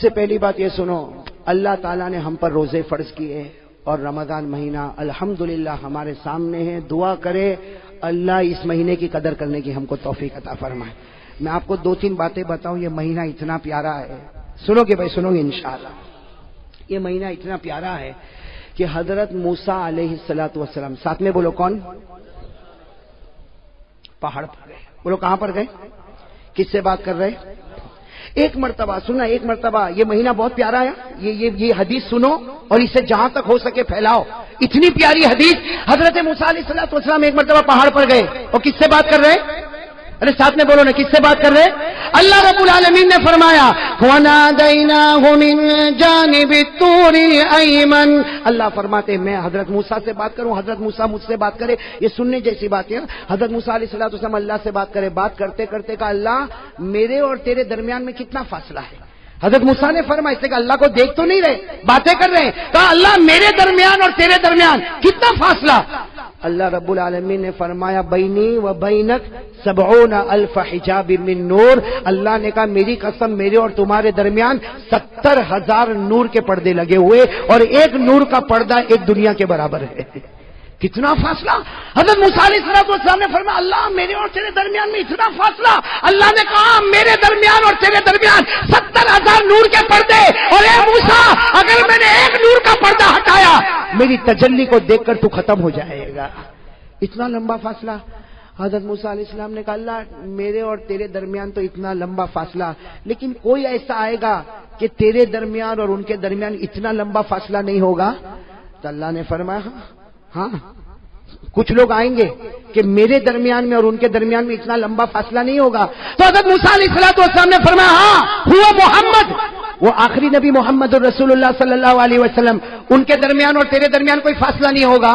سے پہلی بات یہ سنو، اللہ تعالیٰ نے ہم پر روزے فرض کیے اور رمضان مہینہ الحمدللہ ہمارے سامنے ہے. دعا کرے اللہ اس مہینے کی قدر کرنے کی ہم کو توفیق عطا فرمائے. میں آپ کو دو تین باتیں بتاؤں. یہ مہینہ اتنا پیارا ہے، سنو گے بھائی، سنو گے انشاءاللہ. یہ مہینہ اتنا پیارا ہے کہ حضرت موسیٰ علیہ السلام، ساتھ میں بولو کون؟ پہاڑ پر گئے. بولو کہاں پر گئے؟ کس سے بات کر رہے؟ ایک مرتبہ سننا، ایک مرتبہ. یہ مہینہ بہت پیارا ہے. یہ حدیث سنو اور اسے جہاں تک ہو سکے پھیلاؤ. اتنی پیاری حدیث. حضرت موسیٰ علیہ السلام ایک مرتبہ پہاڑ پر گئے اور کس سے بات کر رہے؟ ارے ساتھ میں بولو نا، کس سے بات کر رہے؟ اللہ رب العالمین نے فرمایا وَنَادَيْنَاهُ مِن جَانِبِ الطُّورِ الْأَيْمَنِ. اللہ فرماتے میں حضرت موسیٰ سے بات کروں، حضرت موسیٰ مجھ سے بات کرے. یہ سننے جیسی بات ہے. حضرت موسیٰ علیہ السلام اللہ سے بات کرے. بات کرتے کرتے کہا اللہ میرے اور تیرے درمیان میں کتنا فاصلہ ہے؟ حضرت موسیٰ نے فرمایا، اس نے کہا اللہ کو دیکھ تو نہیں رہے، باتیں کر رہے ہیں. کہا اللہ میرے درمیان اور تیرے درمیان کتنا فاصلہ؟ اللہ رب العالمین نے فرمایا بینی و بینک 70,000 حجاب من نور. اللہ نے کہا میری قسم میرے اور تمہارے درمیان 70,000 نور کے پردے لگے ہوئے اور ایک نور کا پردہ ایک دنیا کے برابر ہے. کتنا فاصلہ؟ حضرت موسیٰ علیہ السلام نے فرمایا اللہ میرے اور تیرے درمیان میں اتنا فاصلہ. اللہ نے کہا میرے درمیان اور تیرے درمیان 70,000 نور کے پردے. اور اے موسیٰ اگر میں نے ایک نور کا پردہ ہٹایا میری تجلی کو دیکھ کر تو ختم ہو جائے گا. اتنا لمبا فاصلہ. حضرت موسیٰ علیہ السلام نے کہا اللہ میرے اور تیرے درمیان تو اتنا لمبا فاصلہ، لیکن کوئی ایسا آئے گا کہ تیرے درمیان اور ان کے درمیان اتنا لمبا فاصلہ نہیں ہوگا؟ تو اللہ نے فرمایا ہاں کچھ لوگ آئیں گے کہ میرے درمیان میں اور ان کے درمیان میں اتنا لمبا فاصلہ نہیں ہوگا. تو حضرت موسیٰ علیہ السلام نے فرمایا ہاں ہوا محمد، وہ آخری نبی محمد الرسول اللہ صلی اللہ علیہ وسلم، ان کے درمیان اور تیرے درمیان کوئی فاصلہ نہیں ہوگا.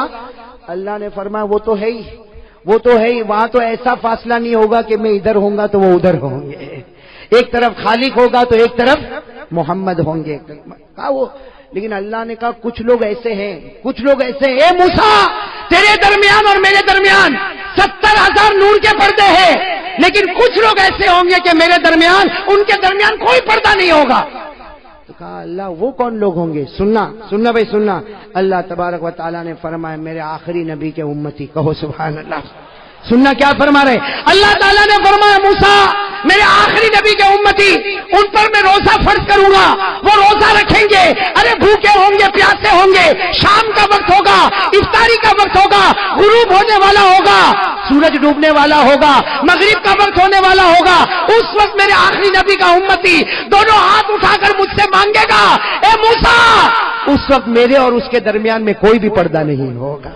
اللہ نے فرمایا وہ تو ہے ہی، وہ تو ہے ہی. وہاں تو ایسا فاصلہ نہیں ہوگا کہ میں ادھر ہوں گا تو وہ ادھر ہوں گے. ایک طرف خالق ہوگا تو ایک طرف محمد ہوں گے. کہا وہ، لیکن اللہ نے کہا کچھ لوگ ایسے ہیں، کچھ لوگ ایسے ہیں. اے موسیٰ تیرے درمیان اور میرے درمیان 70,000 نور کے پردے ہیں، لیکن کچھ لوگ ایسے ہوں گے کہ میرے درمیان ان کے درمیان کوئی پردہ نہیں ہوگا. تو کہا اللہ وہ کون لوگ ہوں گے؟ سننا بھائی سننا. اللہ تبارک و تعالیٰ نے فرمایا میرے آخری نبی کے امتی. کہو سبحان اللہ. سننا کیا فرما رہے؟ اللہ تعالیٰ نے فرمایا موسیٰ میرے آخری نبی کے امتی ان پر میں روزہ فرض کروں گا. وہ روزہ رکھیں گے، ارے بھوکے ہوں گے، پیاسے ہوں گے. شام کا وقت ہوگا، افطاری کا وقت ہوگا، غروب ہونے والا ہوگا، سورج ڈوبنے والا ہوگا، مغرب کا وقت ہونے والا ہوگا. اس وقت میرے آخری نبی کا امتی دونوں ہاتھ اٹھا کر مجھ سے مانگے گا اے موسیٰ. اس وقت میرے اور اس کے درمیان میں کوئی بھی پردہ نہیں ہوگا.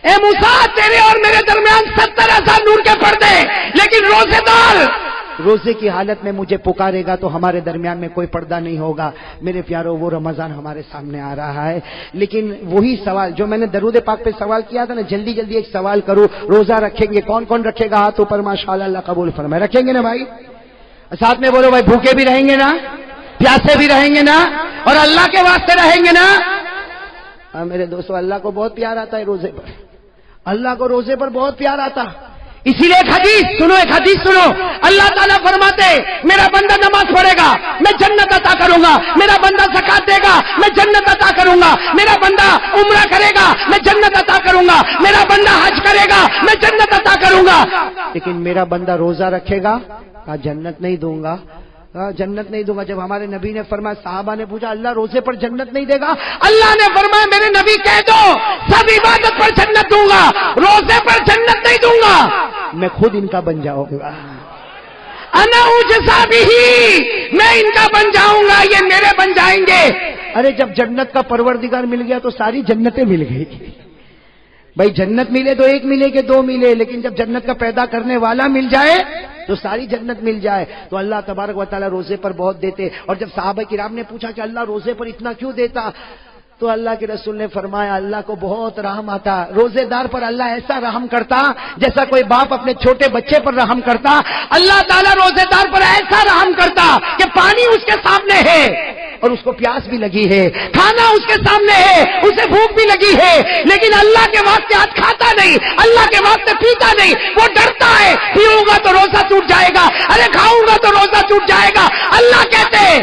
اے موسیٰ تیرے اور میرے درمیان 70,000 نور کے پردے، لیکن روزے دار روزے کی حالت میں مجھے پکارے گا تو ہمارے درمیان میں کوئی پردہ نہیں ہوگا. میرے پیارو وہ رمضان ہمارے سامنے آ رہا ہے، لیکن وہی سوال جو میں نے درود پاک پہ سوال کیا تھا نا، جلدی جلدی ایک سوال کروں. روزہ رکھیں گے کون کون رکھے گا؟ ہاتھ اوپر ماشاءاللہ. اللہ قبول فرمائے. رکھیں گے نا بھائی؟ ساتھ میں بولو بھائی بھوکے بھی رہیں گے نا، پیاسے بھی رہیں گے نا، اور اللہ کے واسطے رہیں گے نا. میرے دوستو اللہ کو بہت پیار آتا ہے روزے پر. اللہ کو روزے پر بہت پیار آتا. اسی لیے ایک حدیث سنو. اللہ تعالیٰ فرماتے میرا بندہ نماز پڑھے گا میں جنت عطا کروں گا، میرا بندہ زکات دے گا میں جنت عطا کروں گا، میرا بندہ عمرہ کرے گا میں جنت عطا کروں گا، میرا بندہ حج کرے گا میں جنت عطا کروں گا. لیکن میرا بندہ روزہ رکھے گا کہا جنت نہیں دوں گا، جنت نہیں دوں گا. جب ہمارے نبی نے فرمایا، صحابہ نے پوچھا اللہ روزے پر جنت نہیں دے گا؟ اللہ نے فرمایا میرے نبی کہہ دو سب عبادت پر جنت دوں گا، روزے پر جنت نہیں دوں گا. میں خود ان کا بن جاؤں گا. انا اجزا بہ، میں ان کا بن جاؤں گا، یہ میرے بن جائیں گے. ارے جب جنت کا پروردگار مل گیا تو ساری جنتیں مل گئی. بھائی جنت ملے تو ایک ملے کہ دو ملے، لیکن جب جنت کا پیدا کرنے والا مل جائے تو ساری جنت مل جائے. تو اللہ تبارک و تعالیٰ روزے پر بہت دیتے. اور جب صحابہ کرام نے پوچھا کہ اللہ روزے پر اتنا کیوں دیتا، تو اللہ کے رسول نے فرمایا اللہ کو بہت رحم آتا. روزے دار پر اللہ ایسا رحم کرتا جیسا کوئی باپ اپنے چھوٹے بچے پر رحم کرتا. اللہ تعالیٰ روزے دار پر ایسا رحم کرتا کہ پانی اس کے سامنے ہے اور اس کو پیاس بھی لگی ہے، کھانا اس کے سامنے ہے، اسے بھوک بھی لگی ہے، لیکن اللہ کے واسطے آج کھاتا نہیں، اللہ کے واسطے پیتا نہیں، وہ ڈرتا ہے پیوں گا تو روزہ ٹوٹ جائے گا، ارے کھاؤں گا تو روزہ ٹوٹ جائے گا۔ اللہ کہتے ہیں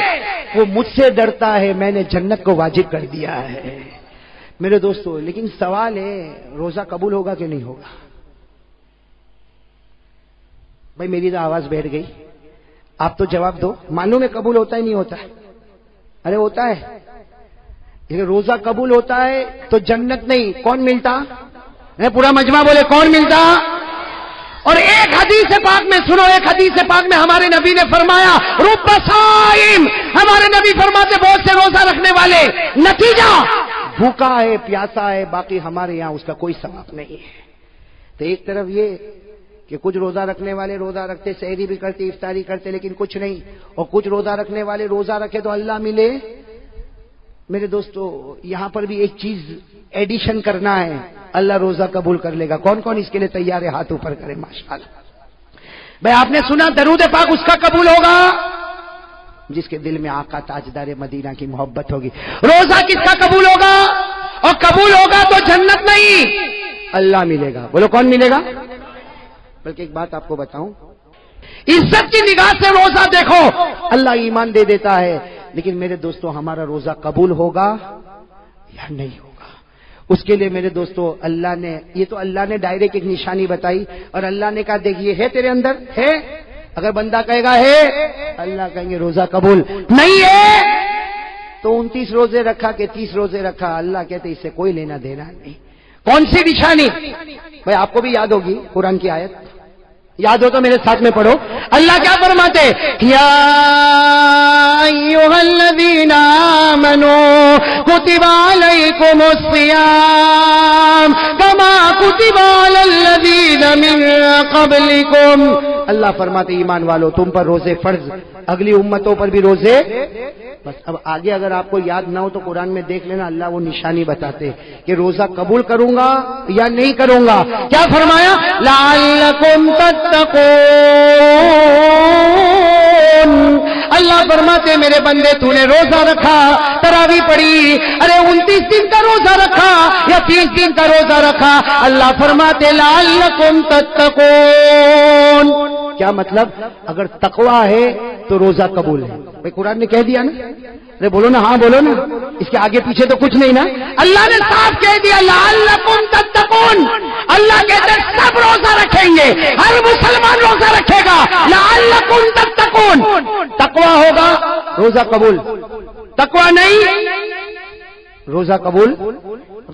وہ مجھ سے ڈرتا ہے، میں نے جنت کو واجب کر دیا ہے۔ میرے دوستو، لیکن سوال ہے روزہ قبول ہوگا کہ نہیں ہوگا؟ بھائی میری تو آواز بیٹھ گئی، آپ تو جواب دو، معلوم ہے قبول ہوتا ہی نہیں ہوتا ہے؟ ارے ہوتا ہے، لیکن روزہ قبول ہوتا ہے تو جنت نہیں، کون ملتا؟ پورا مجمع بولے کون ملتا؟ اور ایک حدیث پاک میں سنو، ایک حدیث پاک میں ہمارے نبی نے فرمایا رب صائم، ہمارے نبی فرماتے بہت سے روزہ رکھنے والے، نتیجہ بھوکا ہے، پیاسا ہے، باقی ہمارے یہاں اس کا کوئی ثواب نہیں ہے۔ تو ایک طرف یہ کہ کچھ روزہ رکھنے والے روزہ رکھتے، سحری بھی کرتے، افطاری کرتے، لیکن کچھ نہیں، اور کچھ روزہ رکھنے والے روزہ رکھے تو اللہ ملے۔ میرے دوستو، یہاں پر بھی ایک چیز ایڈیشن کرنا ہے، اللہ روزہ قبول کر لے گا۔ کون کون اس کے لیے تیار ہے؟ ہاتھ اوپر کرے ماشاءاللہ۔ بھائی آپ نے سنا درود پاک اس کا قبول ہوگا جس کے دل میں آقا تاجدار مدینہ کی محبت ہوگی۔ روزہ کس کا قبول ہوگا؟ اور قبول ہوگا تو جنت نہیں، اللہ ملے گا۔ بولو کون ملے گا؟ بلکہ ایک بات آپ کو بتاؤں، عزت کی نگاہ سے روزہ دیکھو، اللہ ایمان دے دیتا ہے، لیکن میرے دوستو ہمارا روزہ قبول ہوگا یا نہیں ہوگا؟ اس کے لیے میرے دوستو اللہ نے، یہ تو اللہ نے ڈائریکٹ ایک نشانی بتائی، اور اللہ نے کہا دیکھ یہ ہے تیرے اندر ہے، اگر بندہ کہے گا ہے، اللہ کہیں گے روزہ قبول، نہیں ہے تو 29 روزے رکھا کہ 30 روزے رکھا، اللہ کہتے اس سے کوئی لینا دینا نہیں۔ کون سی نشانی؟ بھائی آپ کو بھی یاد ہوگی قرآن کی آیت، یاد ہو تو میرے ساتھ میں پڑھو۔ اللہ کیا فرماتے؟ یا ایھا الذین آمنوا کتب علیکم الصیام کما کتب علی الذین من قبلکم۔ اللہ فرماتے ایمان والو تم پر روزے فرض، اگلی امتوں پر بھی روزے۔ بس اب آگے اگر آپ کو یاد نہ ہو تو قرآن میں دیکھ لینا، اللہ وہ نشانی بتاتے کہ روزہ قبول کروں گا یا نہیں کروں گا۔ کیا فرمایا؟ لعلکم تتقون۔ اللہ فرماتے میرے بندے تو نے روزہ رکھا، تراویح پڑھی، ارے 29 دن کا روزہ رکھا یا 30 دن کا روزہ رکھا، اللہ فرماتے لعلکم تتقون۔ کیا مطلب؟ اگر تقویٰ ہے تو روزہ قبول ہے۔ بھائی قرآن نے کہہ دیا نا، ارے بولو نا، ہاں بولو نا، اس کے آگے پیچھے تو کچھ نہیں نا، اللہ نے صاف کہہ دیا لعلکم تتقون۔ اللہ کہتے ہیں سب روزہ رکھیں گے، ہر مسلمان روزہ رکھے گا، لعلکم تتقون۔ تقویٰ ہوگا روزہ قبول، تقویٰ نہیں روزہ قبول۔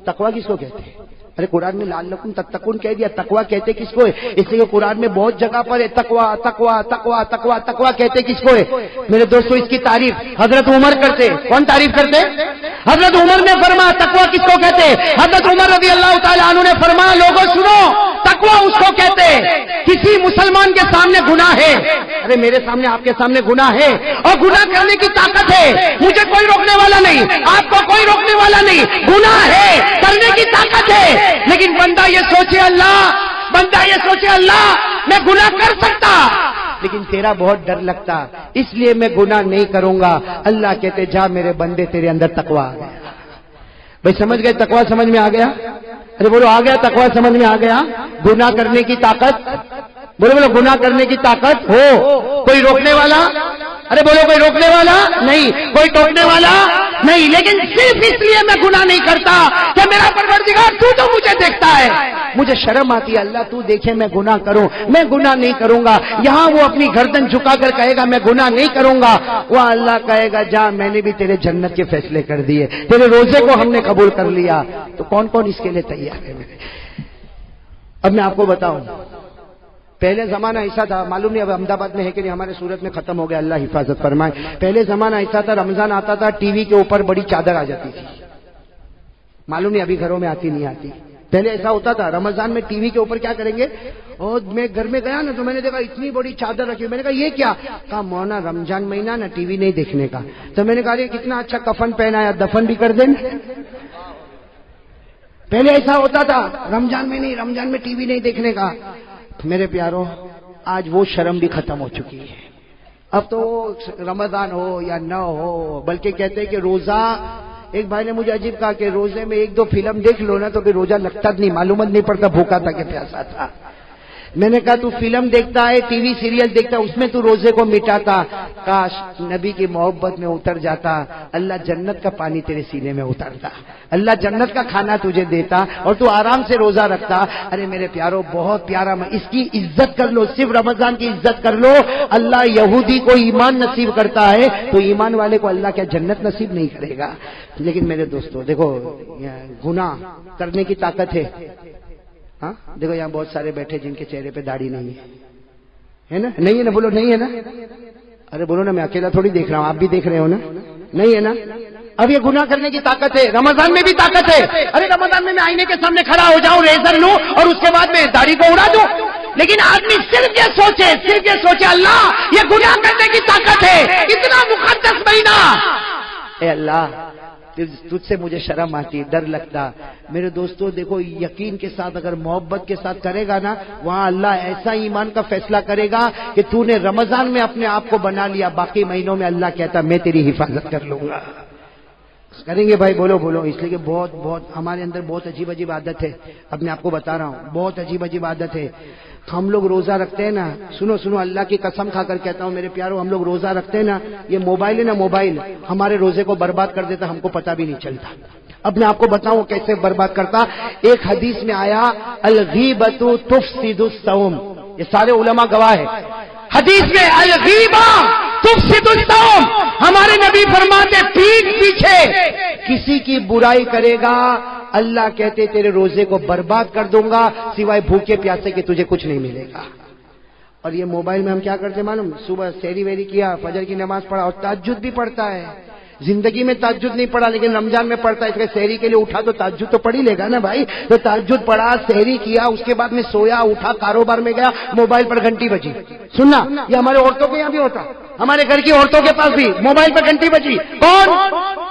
تقویٰ کس کو کہتے ہیں؟ ارے قرآن میں لعلکم تتقون کہہ دیا، تقویٰ کہتے کس کو ہے؟ اس لیے قرآن میں بہت جگہ پر ہے تقویٰ تقویٰ تقویٰ تقویٰ تقویٰ کہتے کس کو ہے؟ میرے دوستو اس کی تعریف حضرت عمر کرتے۔ کون تعریف کرتے؟ حضرت عمر نے فرمایا تقویٰ کس کو کہتے؟ حضرت عمر رضی اللہ تعالیٰ عنہ نے فرمایا لوگوں سنو، تقویٰ اس کو کہتے کسی مسلمان کے سامنے گناہ ہے، ارے میرے سامنے آپ کے سامنے گناہ ہے اور گناہ کرنے کی طاقت ہے، مجھے کوئی روکنے والا نہیں، آپ کو کوئی روکنے والا نہیں، گناہ ہے کرنے کی طاقت ہے، لیکن بندہ یہ سوچے اللہ میں گناہ کر سکتا لیکن تیرا بہت ڈر لگتا، اس لیے میں گناہ نہیں کروں گا۔ اللہ کہتے جا میرے بندے تیرے اندر تقویٰ آ گیا۔ بھائی سمجھ گئے تقویٰ سمجھ میں آ گیا؟ ارے بولو آ گیا تقویٰ سمجھ میں آ گیا؟ گناہ کرنے کی طاقت، بولو گناہ کرنے کی طاقت ہو، کوئی روکنے والا، ارے بولو کوئی روکنے والا نہیں، کوئی ٹوکنے والا نہیں، لیکن صرف اس لیے میں گناہ نہیں کرتا کہ میرا پروردگار تو مجھے دیکھتا ہے، مجھے شرم آتی ہے اللہ تو دیکھے میں گناہ کروں، میں گناہ نہیں کروں گا۔ یہاں وہ اپنی گردن جھکا کر کہے گا میں گناہ نہیں کروں گا، وہ اللہ کہے گا جا میں نے بھی تیرے جنت کے فیصلے کر دیے، تیرے روزے کو ہم نے قبول کر لیا۔ تو کون کون اس کے لیے تیار ہے؟ اب میں آپ کو بتاؤں، پہلے زمانہ ایسا تھا، معلوم نہیں اب احمد آباد میں ہے کہ نہیں، ہمارے صورت میں ختم ہو گیا، اللہ حفاظت فرمائے۔ پہلے زمانہ ایسا تھا، رمضان آتا تھا ٹی وی کے اوپر بڑی چادر آ جاتی تھی، معلوم نہیں ابھی گھروں میں آتی نہیں آتی۔ پہلے ایسا ہوتا تھا رمضان میں ٹی وی کے اوپر کیا کریں گے، اور میں گھر میں گیا نا تو میں نے دیکھا اتنی بڑی چادر رکھی، میں نے کہا یہ کیا؟ کہا مونا رمضان مہینہ نا ٹی وی نہیں دیکھنے کا۔ تو میں نے کہا کتنا اچھا کفن پہنایا، دفن بھی کر دیں۔ پہلے ایسا ہوتا تھا رمضان میں نہیں، رمضان میں ٹی وی نہیں دیکھنے کا۔ میرے پیاروں آج وہ شرم بھی ختم ہو چکی ہے، اب تو رمضان ہو یا نہ ہو، بلکہ کہتے ہیں کہ روزہ، ایک بھائی نے مجھے عجیب کہا کہ روزے میں 1-2 فلم دیکھ لو نا تو پھر روزہ لگتا نہیں، معلومات نہیں پڑتا بھوکا تھا کہ پیاسا تھا۔ میں نے کہا تو فلم دیکھتا ہے، ٹی وی سیریل دیکھتا ہے، اس میں تو روزے کو مٹاتا، کاش نبی کی محبت میں اتر جاتا، اللہ جنت کا پانی تیرے سینے میں اترتا، اللہ جنت کا کھانا تجھے دیتا اور تو آرام سے روزہ رکھتا۔ ارے میرے پیارو بہت پیارا، اس کی عزت کر لو، صرف رمضان کی عزت کر لو۔ اللہ یہودی کو ایمان نصیب کرتا ہے تو ایمان والے کو اللہ کیا جنت نصیب نہیں کرے گا؟ لیکن میرے دوستو دیکھو، گناہ کرنے کی طاقت ہے۔ ہاں دیکھو یہاں بہت سارے بیٹھے جن کے چہرے پہ داڑھی نہیں ہے نا؟ نہیں ہے نا؟ بولو نہیں ہے نا؟ ارے بولو نا، میں اکیلا تھوڑی دیکھ رہا ہوں، آپ بھی دیکھ رہے ہو نا؟ نہیں ہے نا؟ اب یہ گناہ کرنے کی طاقت ہے، رمضان میں بھی طاقت ہے۔ ارے رمضان میں آئینے کے سامنے کھڑا ہو جاؤں، ریزر لوں اور اس کے بعد میں داڑھی کو اڑا دوں، لیکن آدمی صرف یہ سوچے اللہ یہ گناہ کرنے کی طاقت ہے، اتنا مقدس مہینہ، اے اللہ تجھ سے مجھے شرم آتی، ڈر لگتا۔ میرے دوستو دیکھو، یقین کے ساتھ اگر محبت کے ساتھ کرے گا نا، وہاں اللہ ایسا ایمان کا فیصلہ کرے گا کہ تو نے رمضان میں اپنے آپ کو بنا لیا، باقی مہینوں میں اللہ کہتا میں تیری حفاظت کر لوں گا۔ کریں گے بھائی؟ بولو بولو۔ اس لیے کہ بہت ہمارے اندر بہت عجیب عادت ہے، اپنے آپ کو بتا رہا ہوں، بہت عجیب عادت ہے۔ ہم لوگ روزہ رکھتے ہیں نا، سنو اللہ کی قسم کھا کر کہتا ہوں میرے پیارو، ہم لوگ روزہ رکھتے ہیں نا، یہ موبائل ہے نا، موبائل ہمارے روزے کو برباد کر دیتا، ہم کو پتہ بھی نہیں چلتا۔ اب میں آپ کو بتاؤں کیسے برباد کرتا۔ ایک حدیث میں آیا الغیبۃ تفسد الصوم، یہ سارے علماء گواہ ہیں، حدیث میں الغیبہ تفسد الصوم، ہمارے نبی فرماتے پیٹھ پیچھے کسی کی برائی کرے گا اللہ کہتے تیرے روزے کو برباد کر دوں گا، سوائے بھوکے پیاسے کے تجھے کچھ نہیں ملے گا۔ اور یہ موبائل میں ہم کیا کرتے معلوم؟ صبح سحری ویری کیا، فجر کی نماز پڑھا اور تہجد بھی پڑھتا ہے۔ زندگی میں تہجد نہیں پڑھا لیکن رمضان میں پڑھتا ہے، اس کے سحری کے لیے اٹھا تو تہجد تو پڑھ ہی لے گا نا بھائی۔ تو تہجد پڑھا، سحری کیا، اس کے بعد میں سویا، اٹھا، کاروبار میں گیا، موبائل پر گھنٹی بجی۔ سننا، یہ ہمارے عورتوں کے یہاں بھی ہوتا، ہمارے گھر کی عورتوں کے پاس بھی موبائل پر گھنٹی بجی، کون؟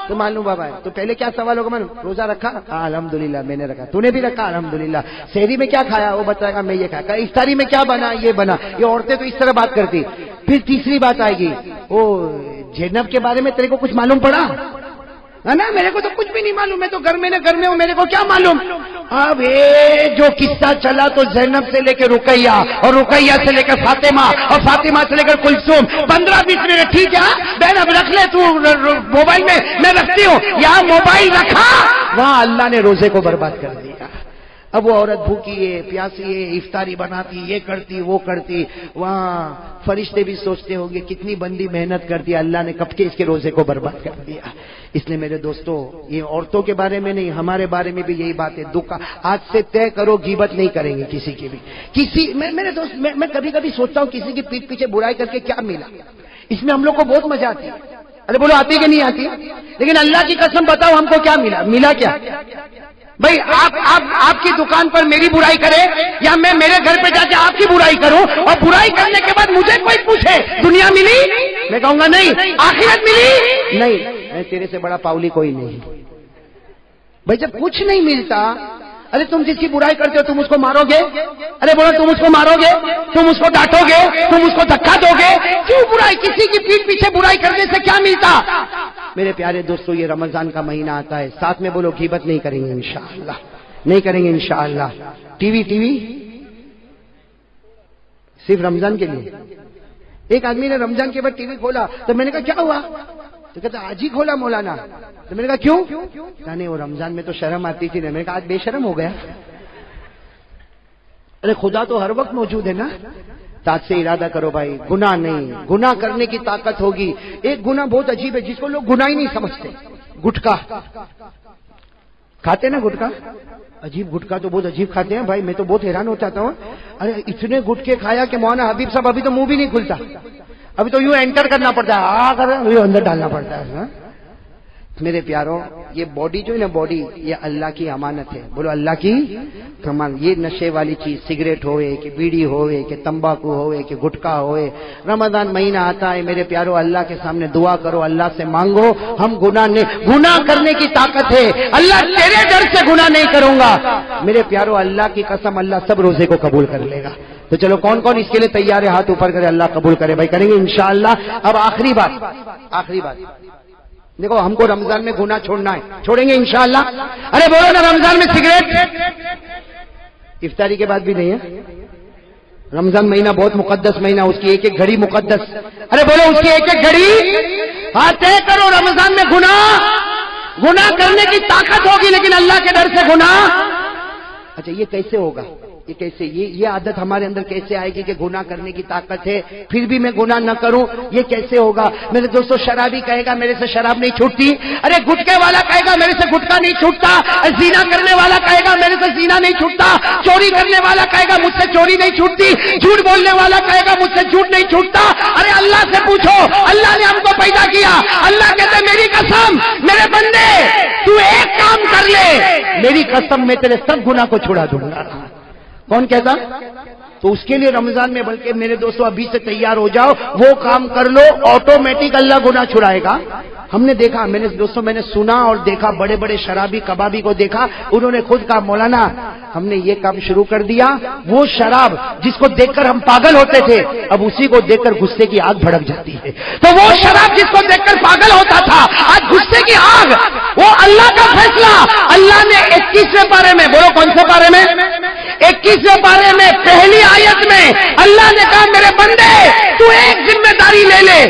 تو معلوم بابا ہے، تو پہلے کیا سوال ہوگا معلوم؟ روزہ رکھا؟ الحمدللہ میں نے رکھا، تو نے بھی رکھا؟ الحمدللہ۔ سحری میں کیا کھایا؟ وہ بتائے گا میں یہ کھایا۔ افطاری میں کیا بنا؟ یہ بنا۔ یہ عورتیں تو اس طرح بات کرتی۔ پھر تیسری بات آئے گی، او زینب کے بارے میں تیرے کو کچھ معلوم پڑا؟ نا میرے کو تو کچھ بھی نہیں معلوم، میں تو گھر میں ہوں، میرے کو کیا معلوم؟ اب یہ جو قصہ چلا تو زینب سے لے کے رقیہ اور رقیہ سے لے کر فاطمہ اور فاطمہ سے لے کر کلثوم، 15-20 منٹ ٹھیک ہے بہن، اب رکھ لے تو موبائل میں رکھتی ہوں، یہاں موبائل رکھا، وہاں اللہ نے روزے کو برباد کر دیا۔ اب وہ عورت بھوکی ہے، پیاسی ہے، افطاری بناتی، یہ کرتی وہ کرتی، وہاں فرشتے بھی سوچتے ہوں گے کتنی بندی محنت کرتی، اللہ نے کب کے اس کے روزے کو برباد کر دیا۔ اس لیے میرے دوستو، یہ عورتوں کے بارے میں نہیں، ہمارے بارے میں بھی یہی بات ہے۔ دکھ آج سے طے کرو غیبت نہیں کریں گے کسی کی بھی۔ میرے دوست، میں کبھی کبھی سوچتا ہوں کسی کی پیٹھ پیچھے برائی کر کے کیا ملا؟ اس میں ہم لوگ کو بہت مزہ آتی ہے۔ ارے بولو آتی کہ نہیں آتی؟ لیکن اللہ کی قسم بتاؤ ہم کو کیا ملا کیا؟ بھائی آپ کی دکان پر میری برائی کرے یا میں میرے گھر پہ جا کے آپ کی برائی کروں اور برائی کرنے کے بعد مجھے کوئی پوچھے دنیا ملی؟ میں کہوں گا نہیں۔ آخرت ملی؟ نہیں۔ تیرے سے بڑا پاؤلی کوئی نہیں بھائی۔ جب کچھ نہیں ملتا، ارے تم جس کی برائی کرتے ہو تم اس کو مارو گے؟ ارے بولو تم اس کو مارو گے؟ تم اس کو ڈانٹو گے؟ تم اس کو دھکا دو گے؟ کیوں برائی؟ کسی کی پیٹھ پیچھے برائی کرنے سے کیا ملتا؟ میرے پیارے دوستو، یہ رمضان کا مہینہ آتا ہے، ساتھ میں بولو غیبت نہیں کریں گے انشاءاللہ، نہیں کریں گے انشاءاللہ۔ ٹی وی صرف رمضان کے لیے۔ ایک آدمی نے رمضان کے بعد ٹی وی کھولا تو میں نے کہا کیا ہوا؟ تو کہتا آج ہی کھولا مولانا۔ تو میں نے کہا کیوں؟ کہا نہیں وہ رمضان میں تو شرم آتی تھی نا۔ میں نے کہا آج بے شرم ہو گیا؟ ارے خدا تو ہر وقت موجود ہے نا۔ تاج سے ارادہ کرو بھائی، گناہ نہیں، گناہ کرنے کی طاقت ہوگی۔ ایک گناہ بہت عجیب ہے جس کو لوگ گناہ ہی نہیں سمجھتے، گٹکا کھاتے نا، گٹکا عجیب، گٹکا تو بہت عجیب کھاتے ہیں بھائی، میں تو بہت حیران ہو جاتا ہوں۔ ارے اتنے گٹکے کھایا کہ مولانا حبیب صاحب ابھی تو منہ بھی نہیں کھلتا، ابھی تو یوں انٹر کرنا پڑتا ہے، اندر ڈالنا پڑتا ہے۔ میرے پیاروں، یہ باڈی جو ہے نا، باڈی یہ اللہ کی امانت ہے، بولو اللہ کی امانت۔ یہ نشے والی چیز، سگریٹ ہوئے کہ بیڑی ہوئے کہ تمباکو ہوئے کہ گٹکا ہوئے، رمضان مہینہ آتا ہے میرے پیاروں، اللہ کے سامنے دعا کرو، اللہ سے مانگو، ہم گناہ کرنے کی طاقت ہے، اللہ تیرے ڈر سے گناہ نہیں کروں گا۔ میرے پیاروں، اللہ کی قسم اللہ سب روزے کو قبول کر لے گا۔ تو چلو کون کون اس کے لیے تیار ہے؟ ہاتھ اوپر کرے، اللہ قبول کرے بھائی، کریں گے انشاءاللہ۔ اب آخری بات دیکھو، ہم کو رمضان میں گناہ چھوڑنا ہے، چھوڑیں گے انشاءاللہ۔ ارے بولو نا، رمضان میں سگریٹ افطاری کے بعد بھی نہیں ہے؟ رمضان مہینہ بہت مقدس مہینہ، اس کی ایک ایک گھڑی مقدس۔ ارے بولو، اس کی ایک ایک گھڑی ہاں طے کرو۔ رمضان میں گناہ کرنے کی طاقت ہوگی، لیکن اللہ کے ڈر سے گناہ۔ اچھا یہ کیسے ہوگا؟ یہ کیسے، یہ عادت ہمارے اندر کیسے آئے گی کہ گناہ کرنے کی طاقت ہے پھر بھی میں گناہ نہ کروں؟ یہ کیسے ہوگا؟ میرے دوستو، شرابی کہے گا میرے سے شراب نہیں چھوٹتی، ارے گٹکے والا کہے گا میرے سے گٹکا نہیں چھوٹتا، زنا کرنے والا کہے گا میرے سے زنا نہیں چھوٹتا، چوری کرنے والا کہے گا مجھ سے چوری نہیں چھوٹتی، جھوٹ بولنے والا کہے گا مجھ سے جھوٹ نہیں چھوٹتا۔ ارے اللہ سے پوچھو، اللہ نے ہم کو پیدا کیا، اللہ کہتے میری قسم میرے بندے تو ایک کام کر لے، میری قسم میں تیرے سب گناہ کو چھڑا دوں گا۔ کون کہتا؟ تو اس کے لیے رمضان میں، بلکہ میرے دوستو ابھی سے تیار ہو جاؤ، وہ کام کر لو، آٹومیٹک اللہ گناہ چھڑائے گا۔ ہم نے دیکھا، میں نے سنا اور دیکھا، بڑے بڑے شرابی کبابی کو دیکھا، انہوں نے خود کہا مولانا ہم نے یہ کام شروع کر دیا، وہ شراب جس کو دیکھ کر ہم پاگل ہوتے تھے، اب اسی کو دیکھ کر غصے کی آگ بھڑک جاتی ہے۔ تو وہ شراب جس کو دیکھ کر پاگل ہوتا تھا، آج غصے کی آگ، وہ اللہ کا فیصلہ۔ اللہ نے 21ویں پارے میں، بولو کون سے پارے میں؟ 21ویں پارے میں پہلی آیت میں اللہ نے کہا میرے بندے تو ایک ذمہ داری لے لے،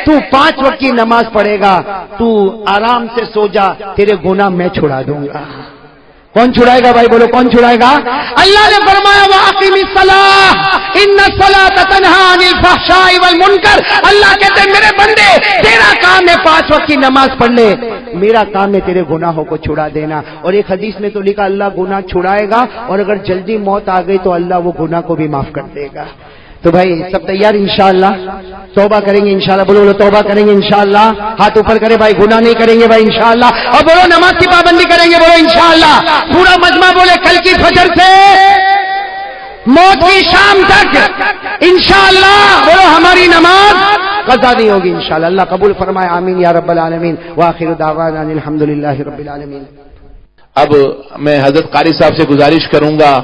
تو 5 وقت کی نماز پڑھے گا، تو آرام سے سو جا، تیرے گناہ میں چھڑا دوں گا۔ کون چھڑائے گا بھائی؟ بولو کون چھڑائے گا؟ اللہ نے فرمایا وَأَقِمِ الصَّلَاةَ إِنَّ الصَّلَاةَ تَنْهَىٰ عَنِ الْفَحْشَاءِ وَالْمُنكَرِ۔ اللہ کہتے ہیں میرے بندے تیرا کام ہے 5 وقت کی نماز پڑھ لے، میرا کام ہے تیرے گناہوں کو چھڑا دینا۔ اور ایک حدیث میں تو لکھا اللہ گناہ چھڑائے گا، اور اگر جلدی موت آ گئی تو اللہ وہ گناہ کو بھی معاف کر دے گا۔ تو بھائی سب تیار انشاءاللہ؟ توبہ کریں گے انشاءاللہ، بولو توبہ کریں گے انشاءاللہ، ہاتھ اوپر کرے بھائی، گناہ نہیں کریں گے بھائی انشاءاللہ، اور بولو نماز کی پابندی کریں گے، بولو انشاءاللہ۔ پورا مجمع بولے کل کی فجر سے موت کی شام تک انشاءاللہ، بولو ہماری نماز قضا نہیں ہوگی انشاءاللہ۔ اللہ قبول فرمائے، آمین یا رب العالمین، وآخر دعوانا الحمدللہ رب العالمین۔ اب میں حضرت قاری صاحب سے گزارش کروں گا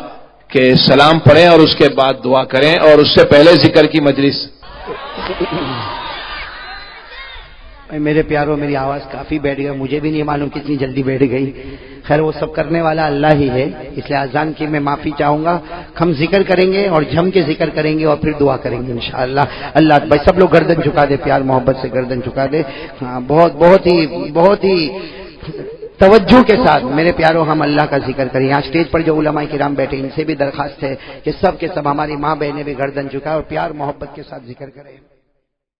کہ سلام پڑھیں اور اس کے بعد دعا کریں، اور اس سے پہلے ذکر کی مجلس۔ میرے پیاروں، میری آواز کافی بیٹھ گئی، مجھے بھی نہیں معلوم کتنی جلدی بیٹھ گئی، خیر وہ سب کرنے والا اللہ ہی ہے، اس لیے اذان کی میں معافی چاہوں گا۔ ہم ذکر کریں گے اور جم کے ذکر کریں گے اور پھر دعا کریں گے انشاءاللہ۔ اللہ بھائی سب لوگ گردن جھکا دے، پیار محبت سے گردن جھکا دے، ہاں بہت ہی توجہ کے ساتھ میرے پیاروں ہم اللہ کا ذکر کریں۔ یہاں اسٹیج پر جو علماء کرام بیٹھے ان سے بھی درخواست ہے کہ سب کے سب ہماری ماں بہنیں بھی گردن جھکائیں اور پیار محبت کے ساتھ ذکر کریں۔